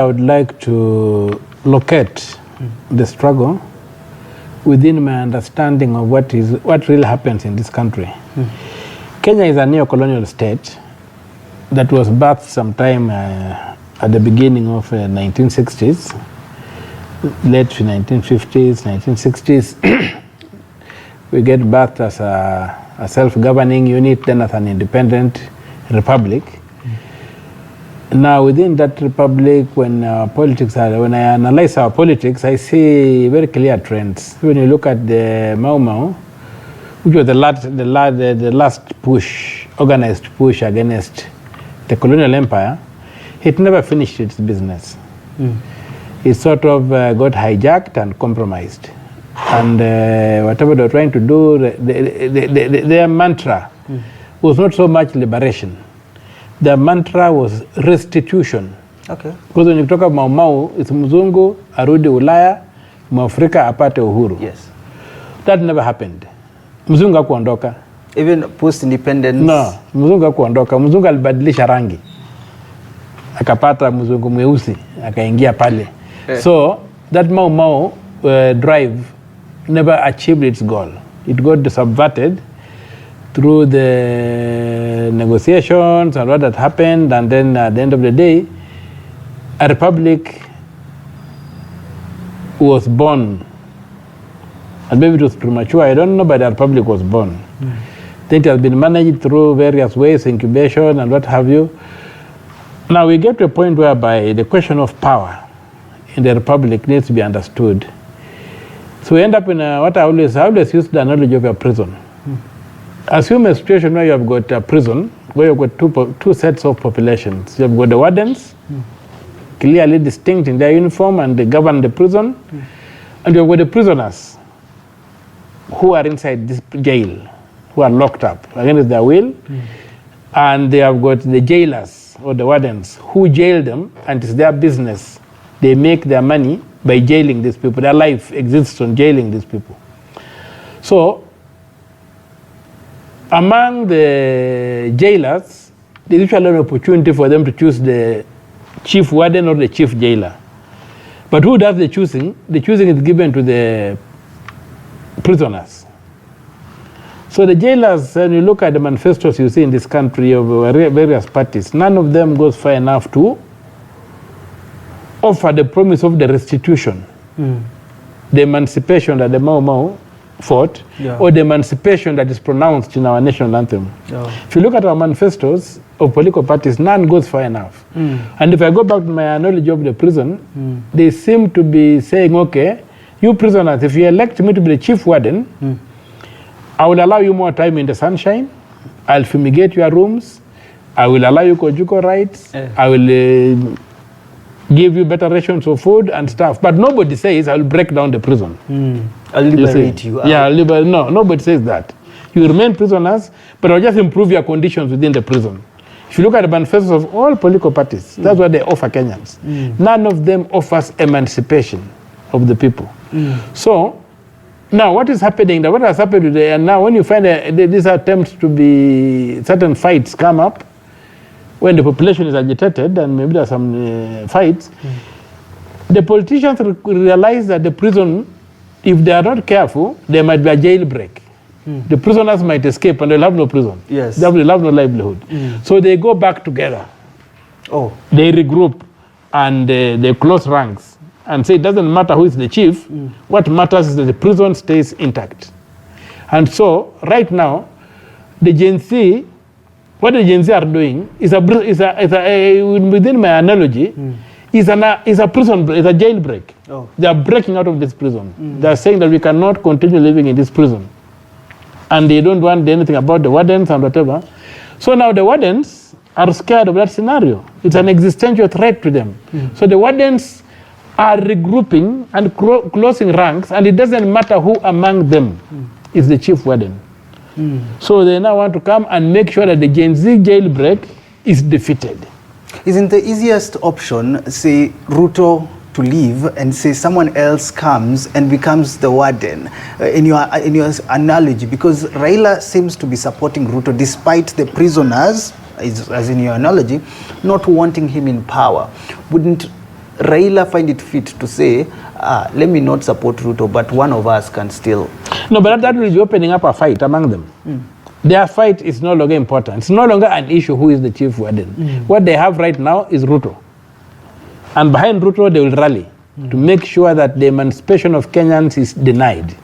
I would like to locate the struggle within my understanding of what really happens in this country. Kenya is a neo-colonial state that was birthed sometime at the beginning of 1960s, late 1950s, 1960s. We get birthed as a self-governing unit, then as an independent republic. Now, within that republic, when I analyze our politics, I see very clear trends. When you look at the Mau Mau, which was the last push, organized push against the colonial empire, it never finished its business. It sort of got hijacked and compromised. And whatever they were trying to do, their mantra was not so much liberation. Their mantra was restitution. Okay. Because when you talk about Mau Mau, it's Mzungu, arudi Ulaya, Mwafrika apate uhuru. Yes. That never happened. Mzungu hakuondoka. Even post-independence? No, Mzungu hakuondoka. Mzungu alibadilisha rangi. Akapata Mzungu mweusi, akaingia pale. So, that Mau Mau drive never achieved its goal. It got subverted through the negotiations and what had happened, and then at the end of the day, a republic was born. And maybe it was premature, I don't know, but a republic was born. Then it has been managed through various ways, incubation and what have you. Now we get to a point whereby the question of power in the republic needs to be understood. So we end up in what I always use the analogy of a prison. Assume a situation where you have got a prison, where you've got two sets of populations. You have got the wardens, clearly distinct in their uniform, and they govern the prison. And you have got the prisoners who are inside this jail, who are locked up against their will. And they have got the jailers, or the wardens, who jail them, and it's their business. They make their money by jailing these people. Their life exists on jailing these people. So, among the jailers, there's usually an opportunity for them to choose the chief warden or the chief jailer. But who does the choosing? The choosing is given to the prisoners. So the jailers, when you look at the manifestos you see in this country of various parties, none of them goes far enough to offer the promise of the restitution, the emancipation that the Mau Mau fought, or the emancipation that is pronounced in our national anthem. If you look at our manifestos of political parties, none goes far enough. And if I go back to my analogy of the prison, they seem to be saying, okay, you prisoners, if you elect me to be the chief warden, I will allow you more time in the sunshine, I'll fumigate your rooms, I will allow you conjugal rights, I will give you better rations of food and stuff. But nobody says, I will break down the prison. I'll liberate you. Yeah, no, nobody says that. You remain prisoners, but I'll just improve your conditions within the prison. If you look at the manifestos of all political parties, that's what they offer Kenyans. None of them offers emancipation of the people. So, now what is happening, what has happened today, and now when you find these attempts to be, certain fights come up, when the population is agitated and maybe there are some fights, the politicians realize that the prison, if they are not careful, there might be a jailbreak. The prisoners might escape and they'll have no prison. Yes. They'll have no livelihood. So they go back together. They regroup and they close ranks and say it doesn't matter who is the chief. What matters is that the prison stays intact. And so right now, the Gen Z, what the Gen Z are doing is within my analogy, is a prison, is a jailbreak. They are breaking out of this prison. They are saying that we cannot continue living in this prison. And they don't want anything about the wardens and whatever. So now the wardens are scared of that scenario. It's an existential threat to them. So the wardens are regrouping and closing ranks, and it doesn't matter who among them is the chief warden. So they now want to come and make sure that the Gen Z jailbreak is defeated. Isn't the easiest option, say, Ruto to leave and say someone else comes and becomes the warden, in your analogy? Because Raila seems to be supporting Ruto despite the prisoners, as in your analogy, not wanting him in power. Wouldn't Raila find it fit to say, let me not support Ruto, but one of us can still... No, but that will be opening up a fight among them. Their fight is no longer important. It's no longer an issue who is the chief warden. What they have right now is Ruto. And behind Ruto, they will rally to make sure that the emancipation of Kenyans is denied.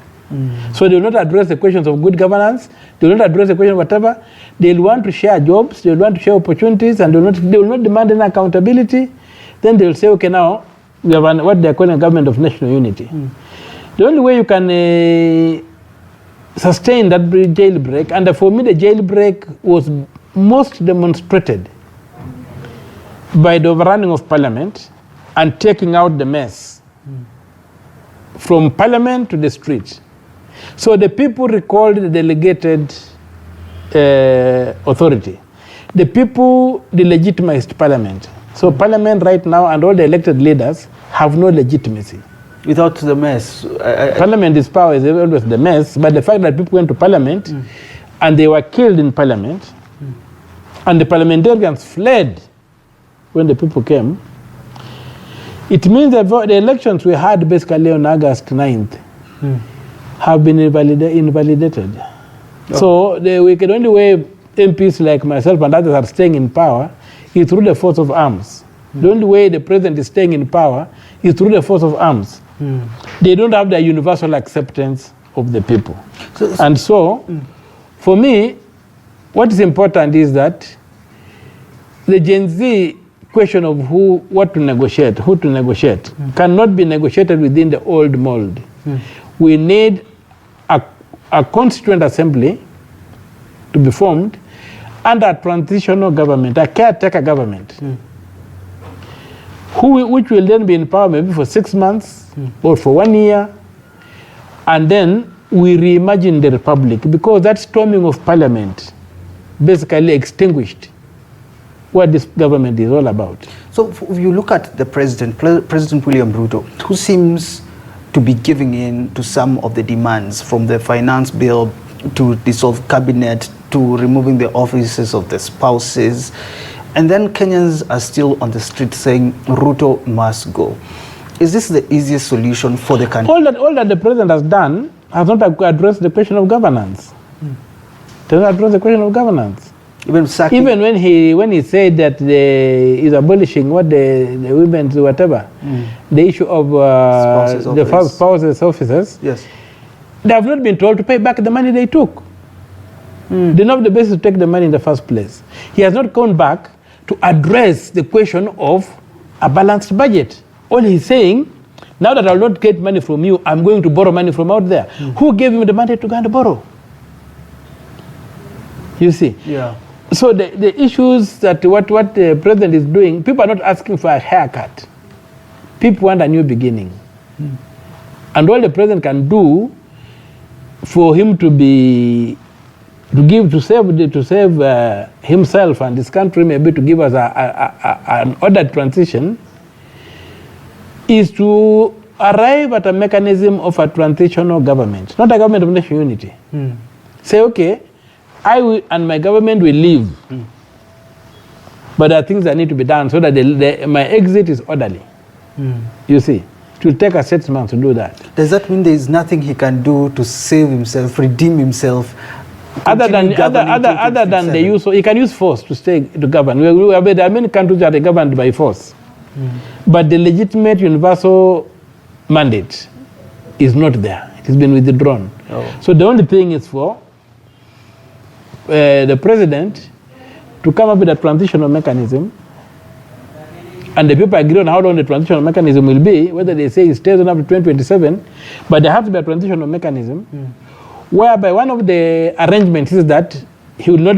So they will not address the questions of good governance. They will not address the question of whatever. They will want to share jobs. They will want to share opportunities, and they will not demand any accountability. Then they will say, okay, now we have what they are calling a government of national unity. The only way you can sustain that jailbreak, and for me the jailbreak was most demonstrated by the overrunning of parliament and taking out the mess from parliament to the street. So the people recalled the delegated authority. The people delegitimized parliament. So parliament right now and all the elected leaders have no legitimacy. Without the mess. Parliament's power is always the mess, but the fact that people went to parliament and they were killed in parliament and the parliamentarians fled when the people came, it means that the elections we had basically on August 9th have been invalidated. So the only way MPs like myself and others are staying in power is through the force of arms. The only way the president is staying in power is through the force of arms. They don't have the universal acceptance of the people. So, for me, what is important is that the Gen Z question of what to negotiate, who to negotiate, cannot be negotiated within the old mold. We need a constituent assembly to be formed and a transitional government, a caretaker government, which will then be in power maybe for 6 months or for 1 year, and then we reimagine the republic, because that storming of parliament basically extinguished what this government is all about. So if you look at the President William Ruto, who seems to be giving in to some of the demands, from the finance bill to dissolve cabinet to removing the offices of the spouses, and then Kenyans are still on the street saying Ruto must go. Is this the easiest solution for the country? All that the president has done has not addressed the question of governance. Does not address the question of governance. Even when he said that he's abolishing what the women's whatever, the issue of the spouses officers, yes, they have not been told to pay back the money they took. They don't have the basis to take the money in the first place. He has not gone back to address the question of a balanced budget. All he's saying, now that I'll not get money from you, I'm going to borrow money from out there. Who gave him the money to go and borrow? You see? Yeah. So the issues that what the president is doing, people are not asking for a haircut. People want a new beginning. And all the president can do for him to save himself and his country, maybe to give us an ordered transition, is to arrive at a mechanism of a transitional government, not a government of national unity. Say, okay, I will, and my government will leave, but there are things that need to be done so that my exit is orderly. You see, it will take us 6 months to do that. Does that mean there is nothing he can do to save himself, redeem himself? Other than the use, he can use force to govern. There are many countries that are governed by force, but the legitimate universal mandate is not there. It has been withdrawn. So the only thing is for the president to come up with a transitional mechanism, and the people agree on how long the transitional mechanism will be, whether they say it stays on up to 2027, but there has to be a transitional mechanism whereby one of the arrangements is that he will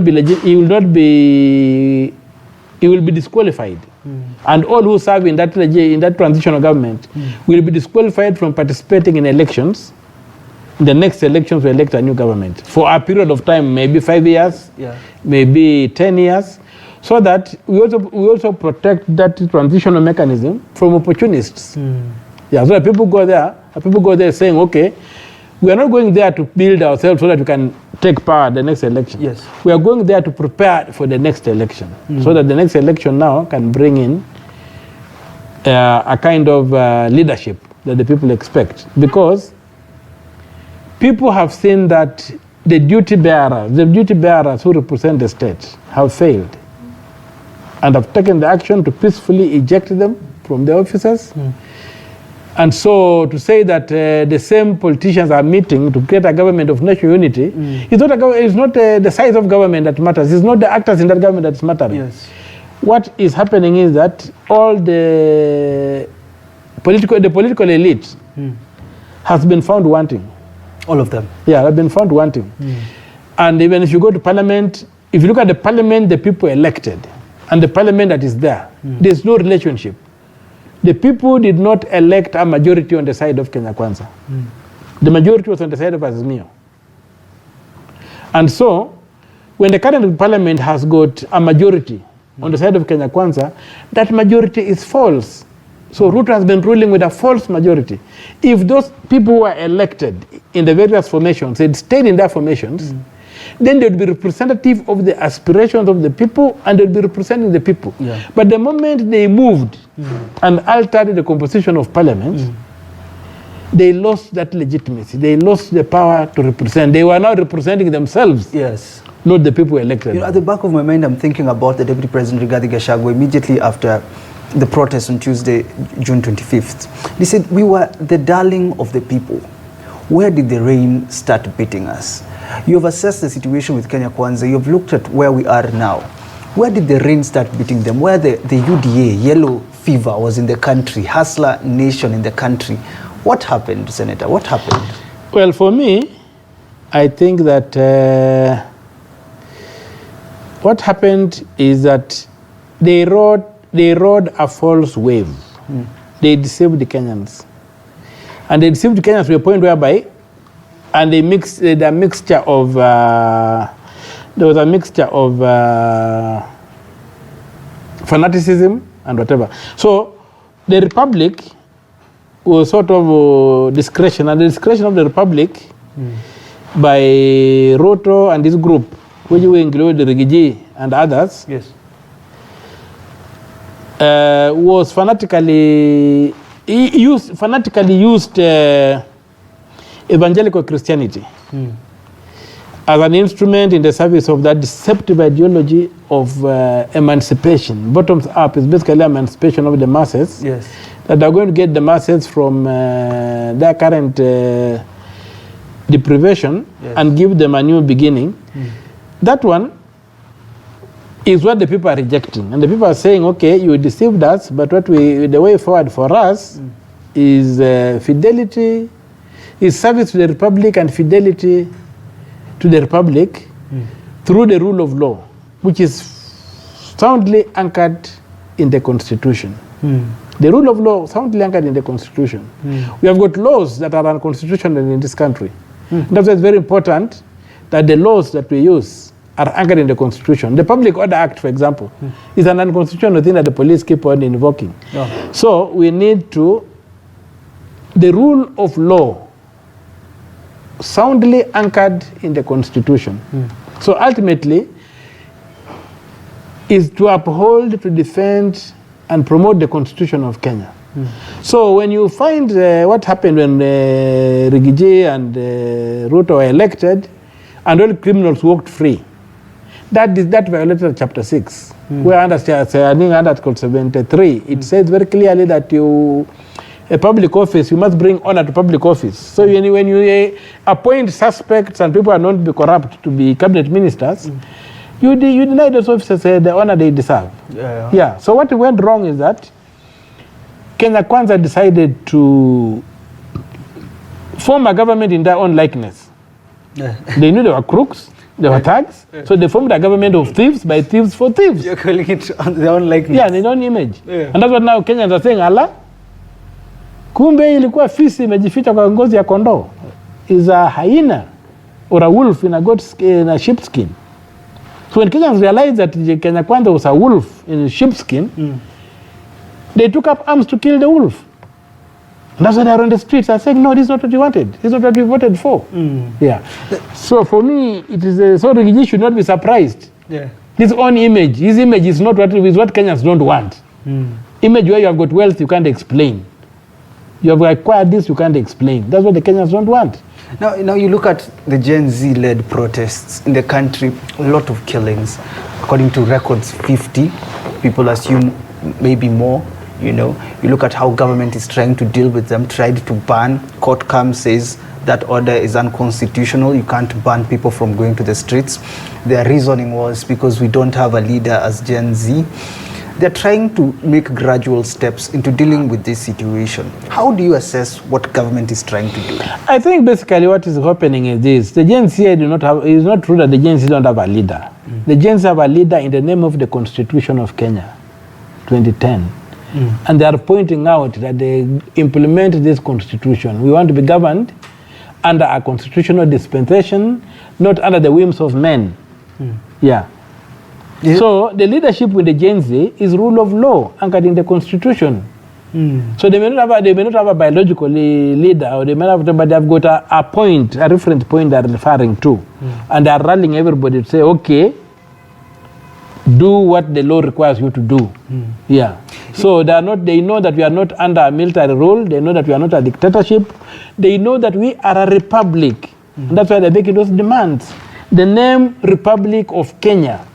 be disqualified, and all who serve in that transitional government will be disqualified from participating in elections. The next elections will elect a new government for a period of time, maybe 5 years, maybe 10 years, so that we also protect that transitional mechanism from opportunists. So that people go there saying, okay, we are not going there to build ourselves so that we can take power at the next election. Yes. We are going there to prepare for the next election, so that the next election now can bring in a kind of leadership that the people expect, because people have seen that the duty bearers who represent the state have failed and have taken the action to peacefully eject them from the offices. And so to say that the same politicians are meeting to create a government of national unity, it's not the size of government that matters. It's not the actors in that government that's mattering. Yes. What is happening is that all the political elite has been found wanting. All of them? Yeah, have been found wanting. And even if you go to parliament, if you look at the parliament the people elected and the parliament that is there, there's no relationship. The people did not elect a majority on the side of Kenya Kwanza. The majority was on the side of Azimio. And so, when the current parliament has got a majority on the side of Kenya Kwanza, that majority is false. So Ruto has been ruling with a false majority. If those people who were elected in the various formations had stayed in their formations, then they would be representative of the aspirations of the people and they would be representing the people. Yeah. But the moment they moved and altered the composition of parliament, they lost that legitimacy. They lost the power to represent. They were now representing themselves. Yes. Not the people elected. You know, at the back of my mind, I'm thinking about the Deputy President Rigathi Gachagua immediately after the protest on Tuesday, June 25th. They said, we were the darling of the people. Where did the rain start beating us? You've assessed the situation with Kenya Kwanza. You've looked at where we are now. Where did the rain start beating them? Where the UDA, yellow fever, was in the country, hustler nation in the country. What happened, Senator? What happened? Well, for me, I think that what happened is that they rode a false wave. They deceived the Kenyans. And they deceived the Kenyans to a point whereby, and they mixed a mixture of, there was a mixture of fanaticism and whatever. So the Republic was sort of discretion, and the discretion of the Republic by Ruto and his group, which we include the Rigiji and others, yes, was fanatically used evangelical Christianity as an instrument in the service of that deceptive ideology of emancipation. Bottoms up is basically emancipation of the masses. Yes. That are going to get the masses from their current deprivation, yes, and give them a new beginning. That one is what the people are rejecting. And the people are saying, okay, you deceived us, but the way forward for us is fidelity, is service to the Republic and fidelity to the Republic through the rule of law, which is soundly anchored in the Constitution. The rule of law soundly anchored in the Constitution. We have got laws that are unconstitutional in this country. That's why it's very important that the laws that we use are anchored in the Constitution. The Public Order Act, for example, is an unconstitutional thing that the police keep on invoking. So we need the rule of law soundly anchored in the Constitution. So ultimately, is to uphold, to defend, and promote the Constitution of Kenya. So when you find what happened when Rigiji and Ruto were elected, and all criminals walked free, that violated Chapter 6, where under Article 73, it says very clearly that a public office, you must bring honor to public office. So when you appoint suspects and people are known to be corrupt to be cabinet ministers, you deny those officers the honor they deserve. Yeah. So what went wrong is that Kenya Kwanza decided to form a government in their own likeness. They knew they were crooks, they were thugs, so they formed a government of thieves by thieves for thieves. You're calling it on their own likeness. Yeah, their own image. And that's what now Kenyans are saying, Allah, kumbe ilikuwa fisi imejificha kwa ngozi ya kondoo, is a hyena or a wolf in a sheepskin. So when Kenyans realized that Kenya Kwanza was a wolf in sheepskin, they took up arms to kill the wolf. And that's why they're on the streets and saying, no, this is not what we wanted. This is not what we voted for. Yeah. So for me, it is so Rigiji should not be surprised. His own image, his image is not what Kenyans don't want. Image where you have got wealth, you can't explain. You have acquired this, you can't explain. That's what the Kenyans don't want. Now you look at the Gen Z-led protests in the country, a lot of killings. According to records, 50. People assume maybe more. You know, you look at how government is trying to deal with them, tried to ban. Court comes, says that order is unconstitutional. You can't ban people from going to the streets. Their reasoning was because we don't have a leader as Gen Z. They're trying to make gradual steps into dealing with this situation. How do you assess what government is trying to do? I think basically what is happening is this. The Gen Z do not have, it is not true that the Gen Z don't have a leader. The Gen Z have a leader in the name of the Constitution of Kenya, 2010. And they are pointing out that they implement this constitution. We want to be governed under a constitutional dispensation, not under the whims of men. Yeah. So the leadership with the Gen Z is rule of law anchored in the constitution. So they may not have a biological leader, or they may have, but they have got a point, a reference point they're referring to, and they are rallying everybody to say, okay, do what the law requires you to do. Yeah. So they are not. They know that we are not under a military rule. They know that we are not a dictatorship. They know that we are a republic. And that's why they're making those demands. The name Republic of Kenya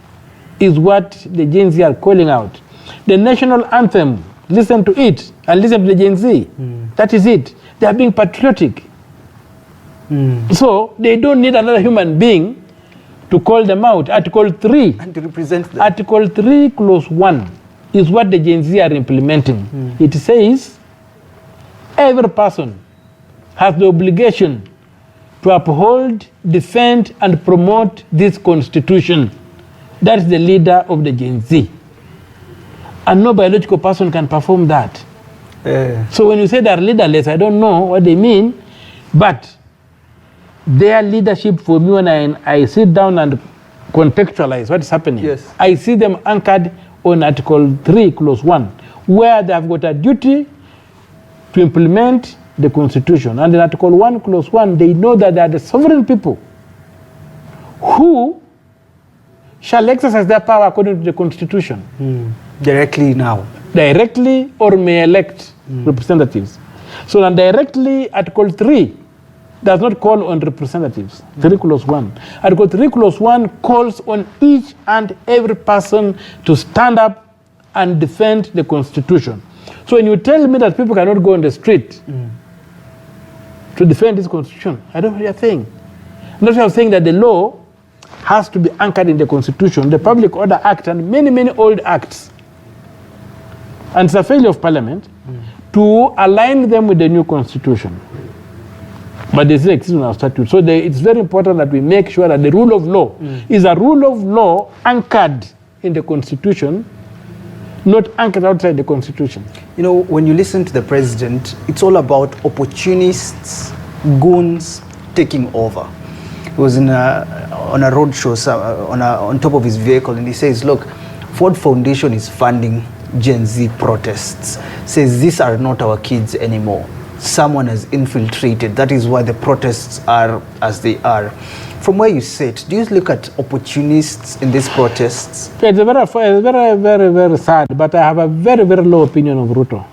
is what the Gen Z are calling out. The national anthem, listen to it and listen to the Gen Z. That is it. They are being patriotic. So they don't need another human being to call them out. Article 3. And to represent them. Article 3, Clause 1 is what the Gen Z are implementing. It says every person has the obligation to uphold, defend, and promote this constitution. That is the leader of the Gen Z. And no biological person can perform that. So when you say they're leaderless, I don't know what they mean, but their leadership for me, when I sit down and contextualize what's happening, I see them anchored on Article 3, Clause 1, where they have got a duty to implement the Constitution. And in Article 1, Clause 1, they know that they are the sovereign people who shall exercise their power according to the Constitution. Directly now. Directly, or may elect representatives. So now directly, Article 3 does not call on representatives. 3 Clause 1. Article 3 Clause 1 calls on each and every person to stand up and defend the Constitution. So when you tell me that people cannot go on the street to defend this Constitution, I don't know what you're saying. Not I'm saying that the law has to be anchored in the Constitution, the Public Order Act, and many, many old acts. And it's a failure of Parliament to align them with the new Constitution. But they still exist in our statute. So it's very important that we make sure that the rule of law is a rule of law anchored in the Constitution, not anchored outside the Constitution. You know, when you listen to the president, it's all about opportunists, goons taking over. He was on a road show on top of his vehicle, and he says, look, Ford Foundation is funding Gen Z protests. Says these are not our kids anymore. Someone has infiltrated. That is why the protests are as they are. From where you sit, do you look at opportunists in these protests? It's very sad, but I have a very, very low opinion of Ruto.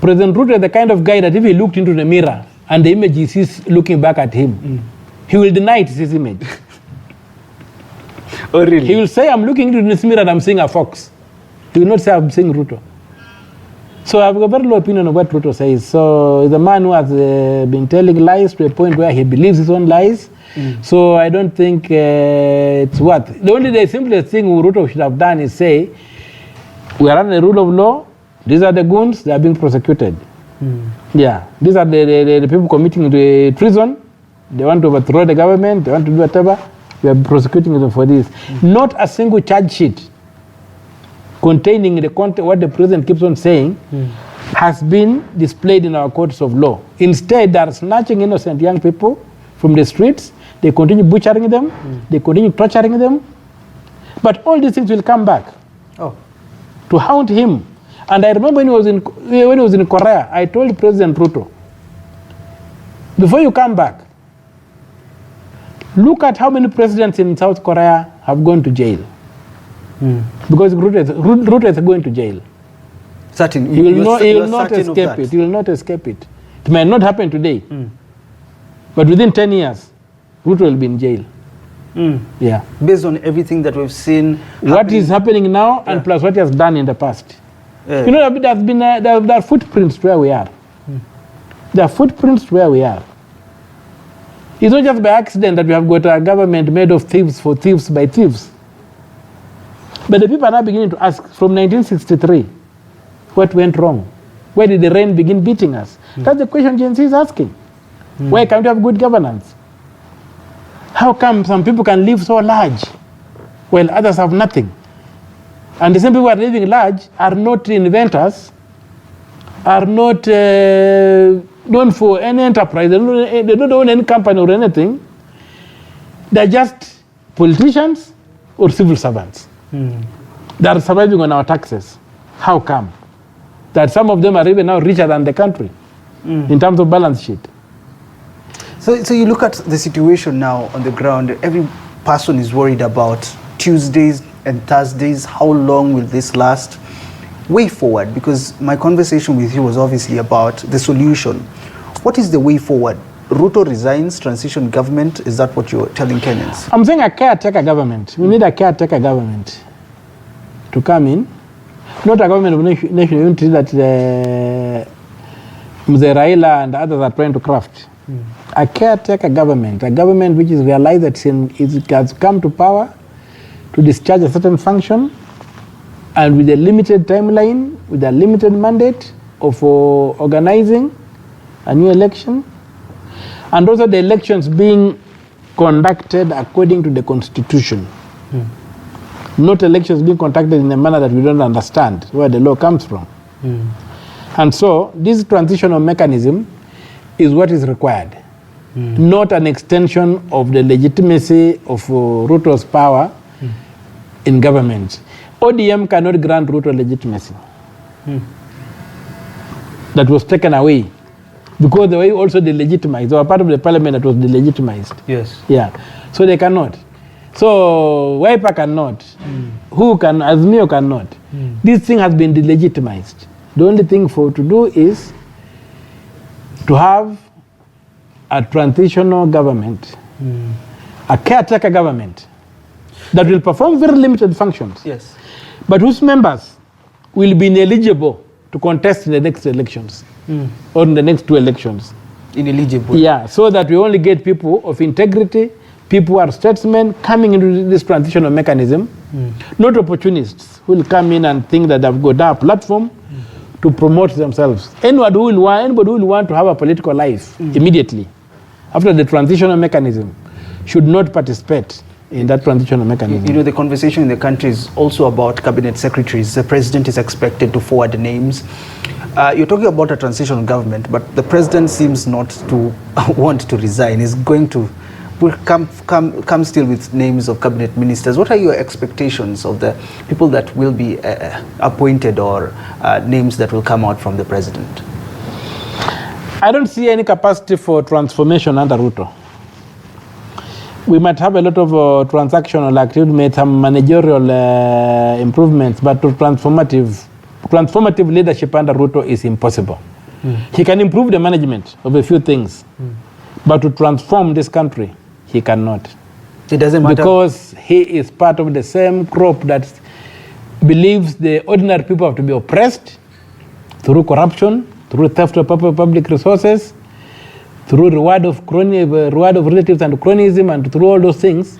President Ruto is the kind of guy that if he looked into the mirror and the image he sees looking back at him, he will deny it's his image. Oh, really? He will say, I'm looking into this mirror and I'm seeing a fox. He will not say, I'm seeing Ruto. So I have a very low opinion of what Ruto says. So he's a man who has been telling lies to a point where he believes his own lies. So I don't think it's worth. The simplest thing Ruto should have done is say, we are under the rule of law. These are the goons. They are being prosecuted. Yeah, these are the people committing the treason. They want to overthrow the government. They want to do whatever. We are prosecuting them for this. Not a single charge sheet containing the content, what the president keeps on saying, has been displayed in our courts of law. Instead, they are snatching innocent young people from the streets. They continue butchering them. They continue torturing them. But all these things will come back to haunt him. And I remember when he was in Korea, I told President Ruto, before you come back, look at how many presidents in South Korea have gone to jail. Because Ruto is going to jail. Certain. He will not escape it. He will not escape it. It might not happen today, but within 10 years, Ruto will be in jail. Yeah. Based on everything that we've seen. What is happening now and plus what he has done in the past. You know, there are footprints where we are. There are footprints where we are. It's not just by accident that we have got a government made of thieves for thieves by thieves. But the people are now beginning to ask, from 1963, what went wrong? Where did the rain begin beating us? That's the question Gen Z is asking. Why can't we have good governance? How come some people can live so large while others have nothing? And the same people who are living large are not inventors, are not known for any enterprise, they don't own any company or anything. They're just politicians or civil servants. They are surviving on our taxes. How come? That some of them are even now richer than the country in terms of balance sheet. So you look at the situation now on the ground, every person is worried about Tuesdays and Thursdays. How long will this last? Way forward, because my conversation with you was obviously about the solution. What is the way forward? Ruto resigns, transition government, is that what you're telling Kenyans? I'm saying a caretaker government. We need a caretaker government to come in. Not a government of national unity that Mzee Raila and others are trying to craft. A caretaker government, a government which is realized that it has come to power to discharge a certain function, and with a limited timeline, with a limited mandate of organizing a new election, and also the elections being conducted according to the constitution. Not elections being conducted in a manner that we don't understand where the law comes from. And so this transitional mechanism is what is required, not an extension of the legitimacy of Ruto's power in government. ODM cannot grant Ruto legitimacy. That was taken away because they were also delegitimized. They were part of the parliament that was delegitimized. Yes. Yeah. So they cannot. So Wiper cannot. Who can? Azmio cannot. This thing has been delegitimized. The only thing to do is to have a transitional government, a caretaker government that will perform very limited functions. Yes. But whose members will be ineligible to contest in the next elections or in the next two elections. Ineligible. Yeah, so that we only get people of integrity, people who are statesmen coming into this transitional mechanism, not opportunists who will come in and think that they've got a platform to promote themselves. Anybody who will want to have a political life immediately after the transitional mechanism should not participate in that transitional mechanism. You know, the conversation in the country is also about cabinet secretaries. The president is expected to forward the names. You're talking about a transitional government, but the president seems not to want to resign. He's going to come still with names of cabinet ministers. What are your expectations of the people that will be appointed or names that will come out from the president? I don't see any capacity for transformation under Ruto. We might have a lot of transactional activity, made some managerial improvements, but to transformative leadership under Ruto is impossible. He can improve the management of a few things, but to transform this country, he cannot. It doesn't matter. Because he is part of the same crop that believes the ordinary people have to be oppressed through corruption, through theft of public resources, through reward of relatives and cronyism, and through all those things,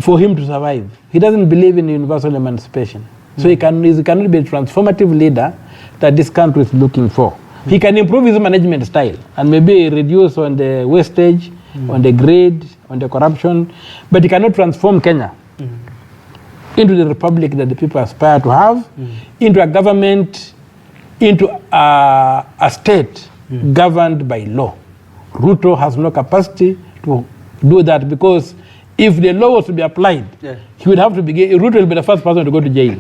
for him to survive. He doesn't believe in universal emancipation. So he cannot be a transformative leader that this country is looking for. He can improve his management style and maybe reduce on the wastage, on the greed, on the corruption, but he cannot transform Kenya into the republic that the people aspire to have, into a government, into a state governed by law. Ruto has no capacity to do that, because if the law was to be applied, he would have to Ruto will be the first person to go to jail.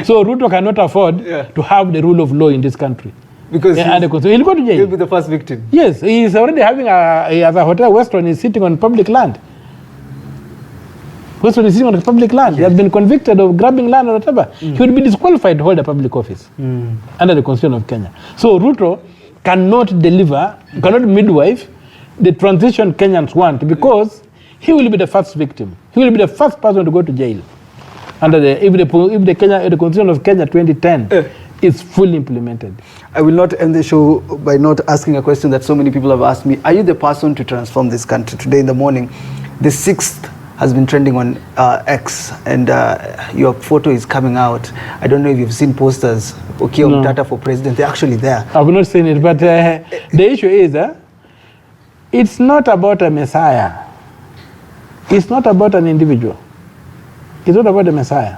So Ruto cannot afford to have the rule of law in this country. Because so he'll go to jail. He'll be the first victim. Yes, he is already having he has a hotel Weston, he's sitting on public land. Because he was sitting on public land. He has been convicted of grabbing land or whatever. He would be disqualified to hold a public office under the Constitution of Kenya. So Ruto cannot deliver, cannot midwife the transition Kenyans want, because he will be the first victim. He will be the first person to go to jail under if the Constitution of Kenya 2010 is fully implemented. I will not end the show by not asking a question that so many people have asked me. Are you the person to transform this country? Today in the morning, the 6th has been trending on X, and your photo is coming out. I don't know if you've seen posters, Okiya, omtatah for president. They're actually there. I've not seen it, but the issue is, it's not about a messiah. It's not about an individual. It's not about the messiah.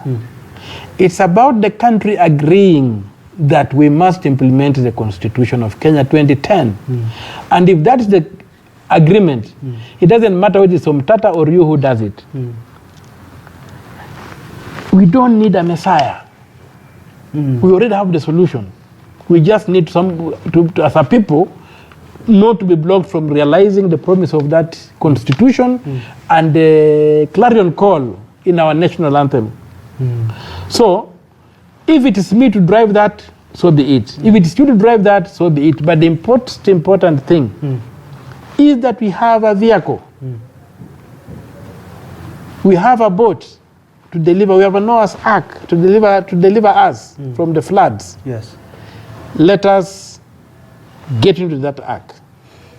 It's about the country agreeing that we must implement the Constitution of Kenya 2010. And if that is the agreement, it doesn't matter whether it's omtatah or you who does it. We don't need a messiah. We already have the solution. We just need as a people, not to be blocked from realizing the promise of that Constitution and the clarion call in our national anthem. So, if it is me to drive that, so be it. If it is you to drive that, so be it. But the important thing is that we have a vehicle. We have a boat to deliver. We have a Noah's Ark to deliver us from the floods. Yes. Let us get into that ark.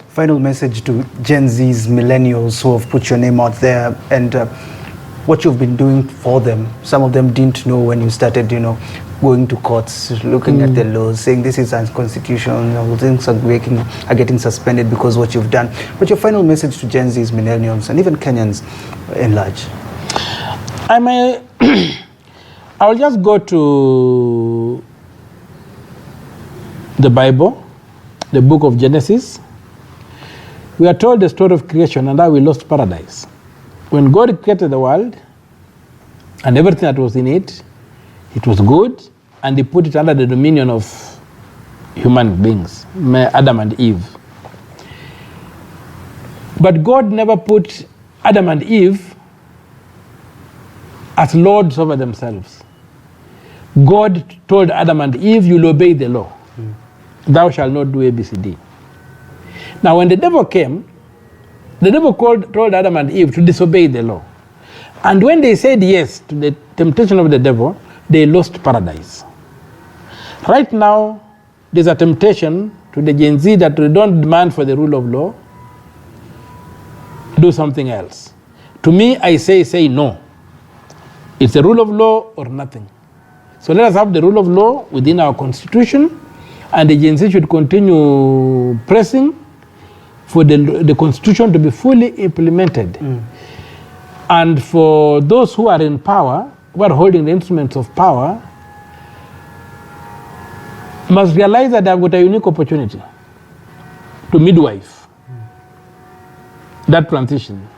Final message to Gen Zs, millennials who have put your name out there, and what you've been doing for them. Some of them didn't know when you started, going to courts, looking at the laws, saying this is unconstitutional, things are getting suspended because what you've done. But your final message to Gen Zs, millennials, and even Kenyans in large? I'll just go to the Bible, the book of Genesis. We are told the story of creation and how we lost paradise. When God created the world and everything that was in it, it was good, and he put it under the dominion of human beings, Adam and Eve. But God never put Adam and Eve as lords over themselves. God told Adam and Eve, you'll obey the law. Thou shalt not do ABCD. Now when the devil came, the devil told Adam and Eve to disobey the law. And when they said yes to the temptation of the devil, they lost paradise. Right now, there's a temptation to the Gen Z that they don't demand for the rule of law, do something else. To me, I say no. It's the rule of law or nothing. So let us have the rule of law within our constitution, and the Gen Z should continue pressing for the constitution to be fully implemented. And for those who are in power, who are holding the instruments of power, must realize that they have got a unique opportunity to midwife that transition.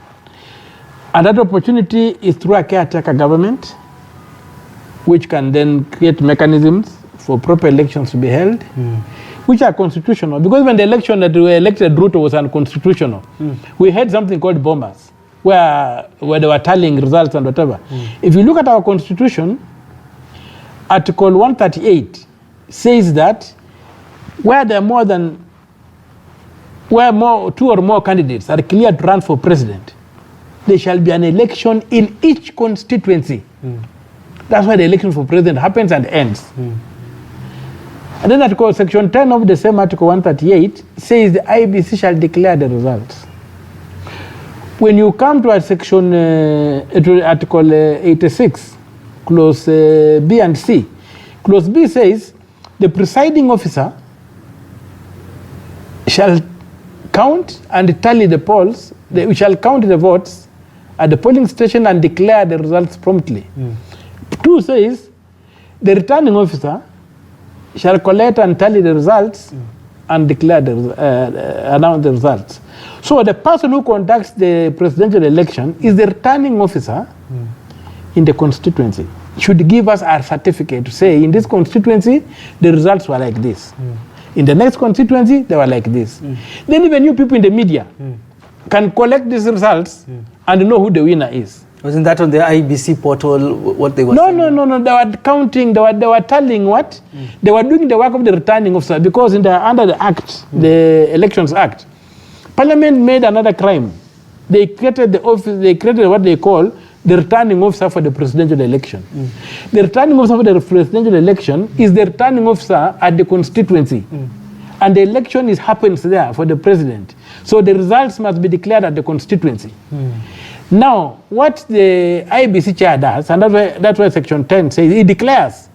And that opportunity is through a caretaker government, which can then create mechanisms for proper elections to be held, which are constitutional. Because when the election that we elected Ruto was unconstitutional, we had something called bombers, where they were tallying results and whatever. If you look at our constitution, Article 138 says that where there are two or more candidates are cleared to run for president, there shall be an election in each constituency. That's why the election for president happens and ends. And then Article Section 10 of the same Article 138 says the IBC shall declare the results. When you come to Article 86, Clause B and C, Clause B says the presiding officer shall count and tally the polls, we shall count the votes at the polling station and declare the results promptly. 2 says the returning officer shall collect and tally the results and declare announce the results. So the person who conducts the presidential election is the returning officer in the constituency. Should give us our certificate to say in this constituency the results were like this. In the next constituency they were like this. Then even you people in the media can collect these results and know who the winner is. Wasn't that on the IBC portal what they were saying? No. They were counting, they were telling what? They were doing the work of the returning officer because under the Act, the Elections Act, Parliament made another crime. They created the office, they created what they call the returning officer for the presidential election. The returning officer for the presidential election is the returning officer at the constituency. And the election happens there for the president. So the results must be declared at the constituency. Now, what the IBC chair does, and that's why Section 10 says, he declares.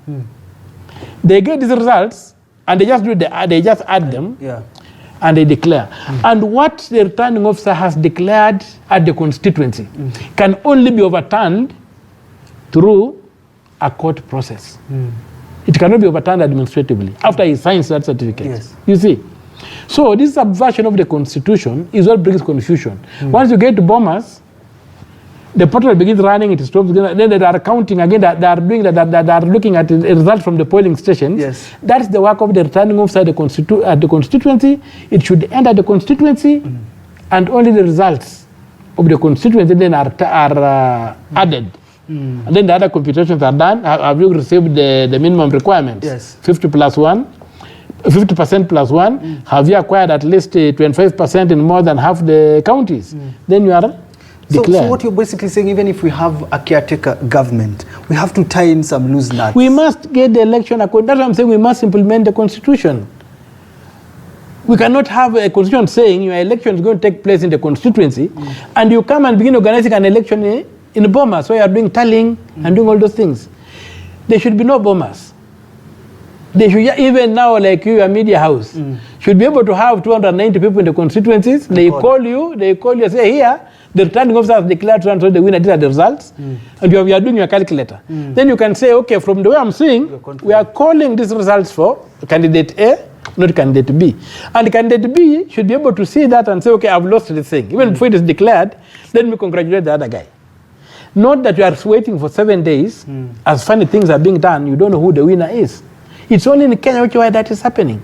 They get these results, and they just add them, and they declare. And what the returning officer has declared at the constituency can only be overturned through a court process. It cannot be overturned administratively after he signs that certificate. Yes. You see? So this subversion of the constitution is what brings confusion. Once you get to Bomas, the portal begins running, it stops, then they are counting again, they are looking at the results from the polling stations. Yes. That's the work of the returning officer at the constituency. It should end at the constituency, and only the results of the constituency then are added. And then the other computations are done. Have you received the minimum requirements? Yes. 50% plus 1. Have you acquired at least 25% in more than half the counties? Then you are declared. So what you're basically saying, even if we have a caretaker government, we have to tie in some loose nuts. We must get the election. That's what I'm saying. We must implement the constitution. We cannot have a constitution saying your election is going to take place in the constituency, and you come and begin organizing an election in Bomas, so you are doing tallying and doing all those things. There should be no Bomas. They should, even now, like you, a media house, should be able to have 290 people in the constituencies. They call you, say, here, the returning officer has declared to the winner, these are the results, and you are doing your calculator. Then you can say, okay, from the way I'm seeing, we are calling these results for candidate A, not candidate B. And candidate B should be able to see that and say, okay, I've lost this thing. Even before it is declared, let me congratulate the other guy. Not that you are waiting for 7 days, as funny things are being done, you don't know who the winner is. It's only in Kenya where that is happening.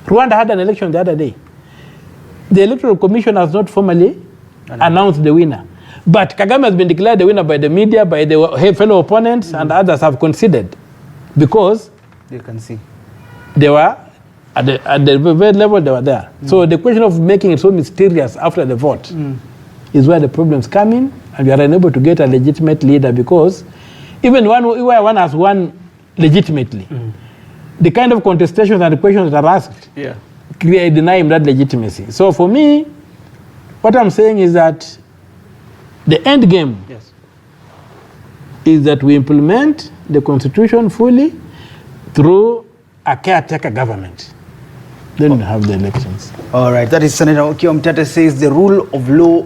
Rwanda had an election the other day. The Electoral Commission has not formally announced the winner. But Kagame has been declared the winner by the media, by the fellow opponents, and others have conceded. Because they can see. They were, at the very level, they were there. So the question of making it so mysterious after the vote is where the problems come in, and we are unable to get a legitimate leader, because even where one has won legitimately, the kind of contestations and the questions that are asked deny him that legitimacy. So for me, what I'm saying is that the end game is that we implement the constitution fully through a caretaker government. Then we have the elections. All right, that is Senator Okiya. Omtatah says the rule of law